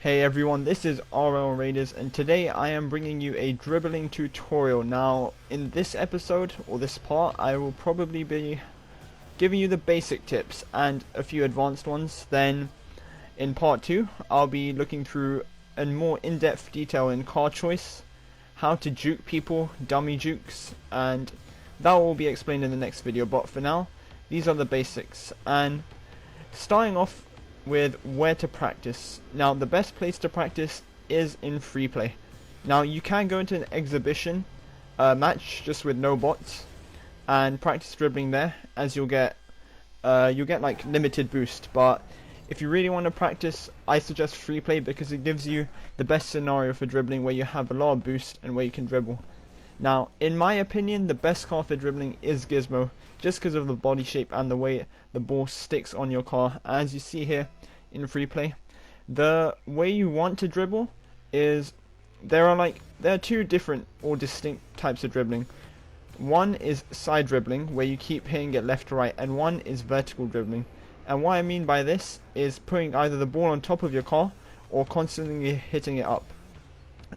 Hey everyone, this is RLRaderZ and today I am bringing you a dribbling tutorial. Now in this episode, or this part, I will probably be giving you the basic tips and a few advanced ones. Then in part 2 I'll be looking through a more in-depth detail in card choice, how to juke people, dummy jukes, and that will be explained in the next video. But for now, these are the basics, and starting off with where to practice. Now the best place to practice is in free play. Now you can go into an exhibition match just with no bots and practice dribbling there, as you'll get like limited boost. But if you really want to practice, I suggest free play because it gives you the best scenario for dribbling, where you have a lot of boost and where you can dribble. Now in my opinion, the best car for dribbling is Gizmo, just because of the body shape and the way the ball sticks on your car. As you see here in free play, the way you want to dribble is there are two different or distinct types of dribbling. One is side dribbling, where you keep hitting it left to right, and one is vertical dribbling. And what I mean by this is putting either the ball on top of your car or constantly hitting it up.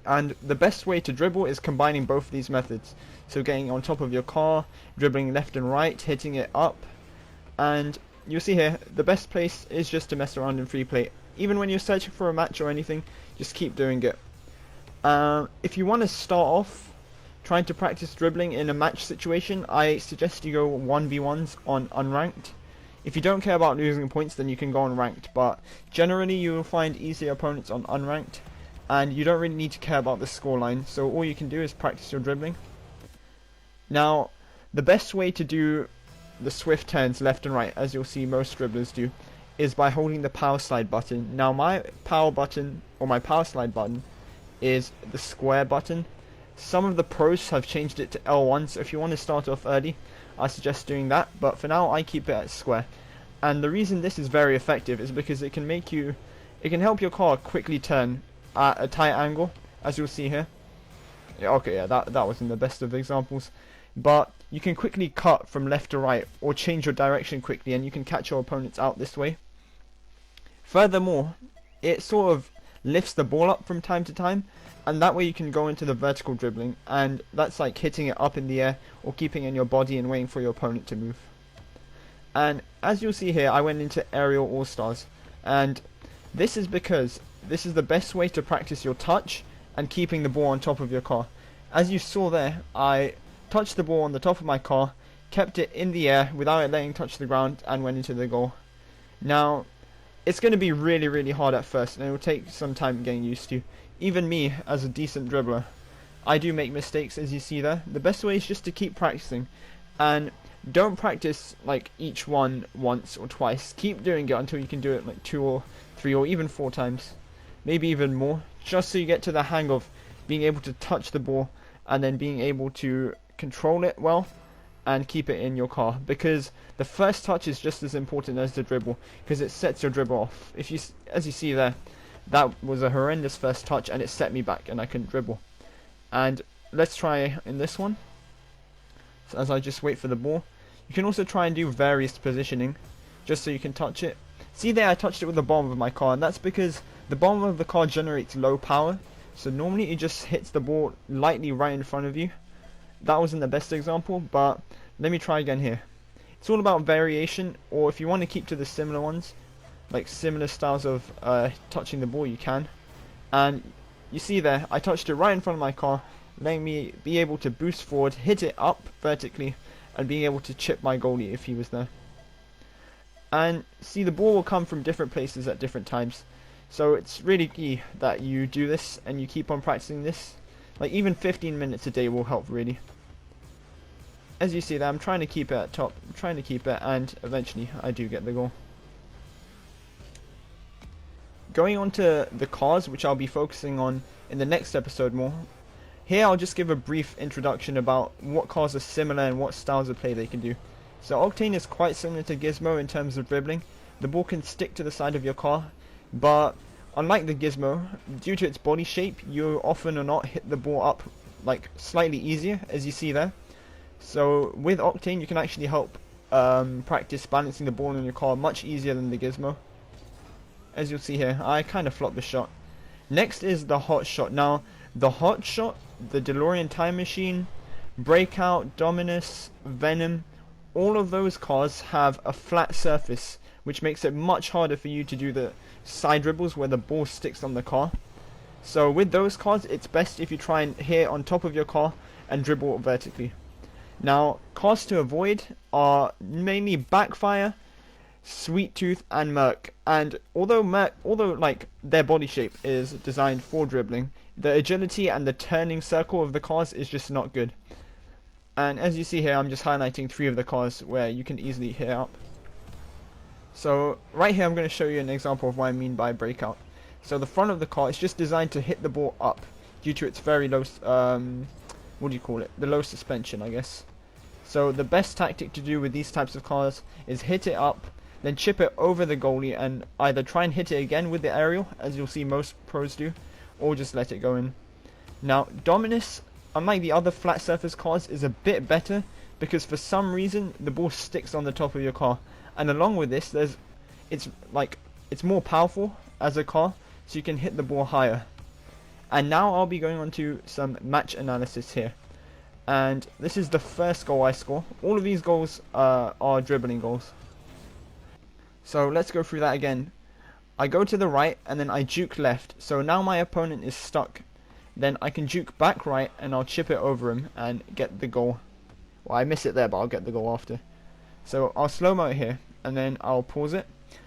And the best way to dribble is combining both of these methods. So getting on top of your car, dribbling left and right, hitting it up. And you'll see here, the best place is just to mess around in free play. Even when you're searching for a match or anything, just keep doing it. If you want to start off trying to practice dribbling in a match situation, I suggest you go 1v1s on unranked. If you don't care about losing points, then you can go on ranked. But generally you will find easier opponents on unranked, and you don't really need to care about the scoreline, so all you can do is practice your dribbling. Now the best way to do the swift turns left and right, as you'll see most dribblers do, is by holding the power slide button. Now my power button, or my power slide button, is the square button. Some of the pros have changed it to L1, so if you want to start off early, I suggest doing that, but for now I keep it at square. And the reason this is very effective is because it can help your car quickly turn at a tight angle, as you'll see here. That wasn't the best of examples, but you can quickly cut from left to right or change your direction quickly, and you can catch your opponents out this way. Furthermore, it sort of lifts the ball up from time to time, and that way you can go into the vertical dribbling, and that's like hitting it up in the air or keeping it in your body and waiting for your opponent to move. And as you'll see here, I went into aerial all-stars, and this is because this is the best way to practice your touch and keeping the ball on top of your car. As you saw there, I touched the ball on the top of my car, kept it in the air without it letting touch the ground, and went into the goal. Now it's going to be really hard at first, and it will take some time getting used to. Even me, as a decent dribbler, I do make mistakes, as you see there. The best way is just to keep practicing, and don't practice like each one once or twice. Keep doing it until you can do it like 2 or 3 or even 4 times, maybe even more, just so you get to the hang of being able to touch the ball and then being able to control it well and keep it in your car. Because the first touch is just as important as the dribble, because it sets your dribble off. As you see there, that was a horrendous first touch and it set me back and I couldn't dribble. And let's try in this one. So as I just wait for the ball, you can also try and do various positioning just so you can touch it. See there, I touched it with the bottom of my car, and that's because the bottom of the car generates low power, so normally it just hits the ball lightly right in front of you. That wasn't the best example, but let me try again here. It's all about variation, or if you want to keep to the similar ones, like similar styles of touching the ball, you can. And you see there, I touched it right in front of my car, letting me be able to boost forward, hit it up vertically, and being able to chip my goalie if he was there. And see, the ball will come from different places at different times, so it's really key that you do this and you keep on practicing this. Like even 15 minutes a day will help really. As you see there, I'm trying to keep it at top, I'm trying to keep it, and eventually I do get the goal. Going on to the cars, which I'll be focusing on in the next episode more. Here I'll just give a brief introduction about what cars are similar and what styles of play they can do. So Octane is quite similar to Gizmo in terms of dribbling. The ball can stick to the side of your car, but unlike the Gizmo, due to its body shape, you often or not hit the ball up like slightly easier, as you see there. So with Octane you can actually help practice balancing the ball in your car much easier than the Gizmo. As you'll see here, I kind of flopped the shot. Next is the hot shot. Now, the hot shot, the DeLorean Time Machine, Breakout, Dominus, Venom, all of those cars have a flat surface, which makes it much harder for you to do the side dribbles where the ball sticks on the car. So with those cars, it's best if you try and hit on top of your car and dribble vertically. Now, cars to avoid are mainly Backfire, Sweet Tooth, and Merc. And although like their body shape is designed for dribbling, the agility and the turning circle of the cars is just not good. And as you see here, I'm just highlighting 3 of the cars where you can easily hit up. So right here, I'm going to show you an example of what I mean by breakout. So the front of the car is just designed to hit the ball up due to its very low, what do you call it? The low suspension, I guess. So the best tactic to do with these types of cars is hit it up, then chip it over the goalie and either try and hit it again with the aerial, as you'll see most pros do, or just let it go in. Now, Dominus, unlike the other flat surface cars, is a bit better because for some reason the ball sticks on the top of your car. And along with this, it's more powerful as a car, so you can hit the ball higher. And now I'll be going on to some match analysis here. And this is the first goal I score. All of these goals are dribbling goals. So let's go through that again. I go to the right and then I juke left. So now my opponent is stuck. Then I can juke back right and I'll chip it over him and get the goal. Well, I miss it there, but I'll get the goal after. So I'll slow-mo it here and then I'll pause it.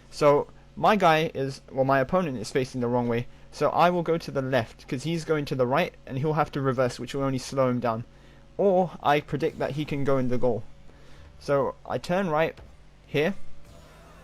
So my opponent is facing the wrong way. So I will go to the left because he's going to the right and he'll have to reverse, which will only slow him down. Or I predict that he can go in the goal. So I turn right here,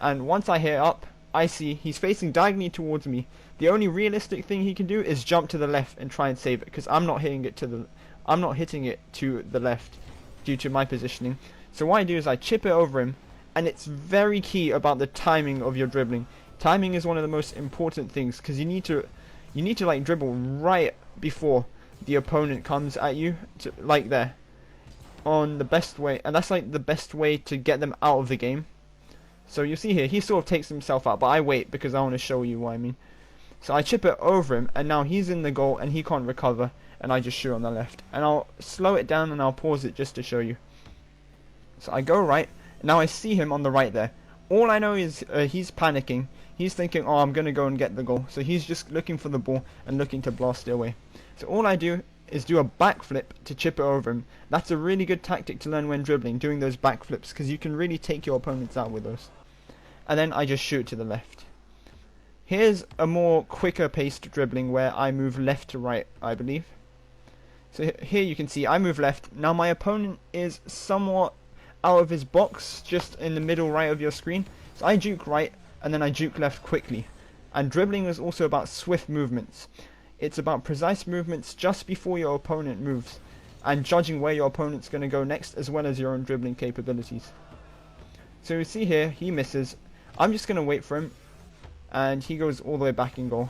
and once I hit up, I see he's facing diagonally towards me. The only realistic thing he can do is jump to the left and try and save it, because I'm not hitting it to the left due to my positioning. So what I do is I chip it over him, and it's very key about the timing of your dribbling. Timing is one of the most important things, because you need to like dribble right before the opponent comes at you, like there, on the best way, and that's like the best way to get them out of the game. So you see here, he sort of takes himself out, but I wait because I want to show you what I mean. So I chip it over him, and now he's in the goal and he can't recover, and I just shoot on the left. And I'll slow it down and I'll pause it just to show you. So I go right, and now I see him on the right there. All I know is he's panicking. He's thinking, oh, I'm going to go and get the goal. So he's just looking for the ball and looking to blast it away. So all I do is do a backflip to chip it over him. That's a really good tactic to learn when dribbling, doing those backflips, because you can really take your opponents out with those. And then I just shoot to the left. Here's a more quicker paced dribbling where I move left to right, I believe. So here you can see I move left. Now my opponent is somewhat out of his box, just in the middle right of your screen. So I juke right and then I juke left quickly. And dribbling is also about swift movements. It's about precise movements just before your opponent moves, and judging where your opponent's going to go next, as well as your own dribbling capabilities. So you see here, he misses. I'm just going to wait for him, and he goes all the way back in goal.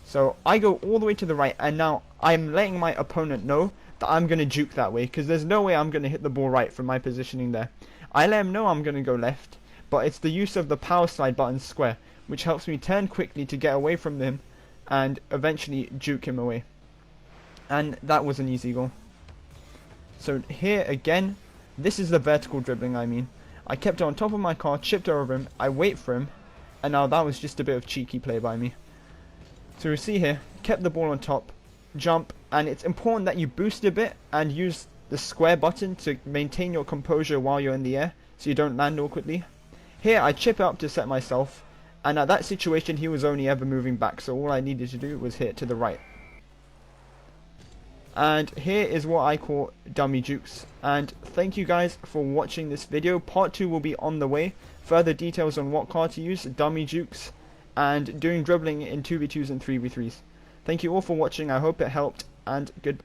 So I go all the way to the right, and now I'm letting my opponent know that I'm going to juke that way, because there's no way I'm going to hit the ball right from my positioning there. I let him know I'm going to go left, but it's the use of the power slide button square, which helps me turn quickly to get away from him and eventually juke him away. And that was an easy goal. So here again, this is the vertical dribbling I mean. I kept it on top of my car, chipped over him, I wait for him, and now that was just a bit of cheeky play by me. So you see here, kept the ball on top, jump, and it's important that you boost a bit and use the square button to maintain your composure while you're in the air, so you don't land awkwardly. Here I chip it up to set myself, and at that situation he was only ever moving back, so all I needed to do was hit it to the right. And here is what I call dummy jukes. And thank you guys for watching this video. Part 2 will be on the way. Further details on what card to use, dummy jukes, and doing dribbling in 2v2s and 3v3s. Thank you all for watching. I hope it helped, and goodbye.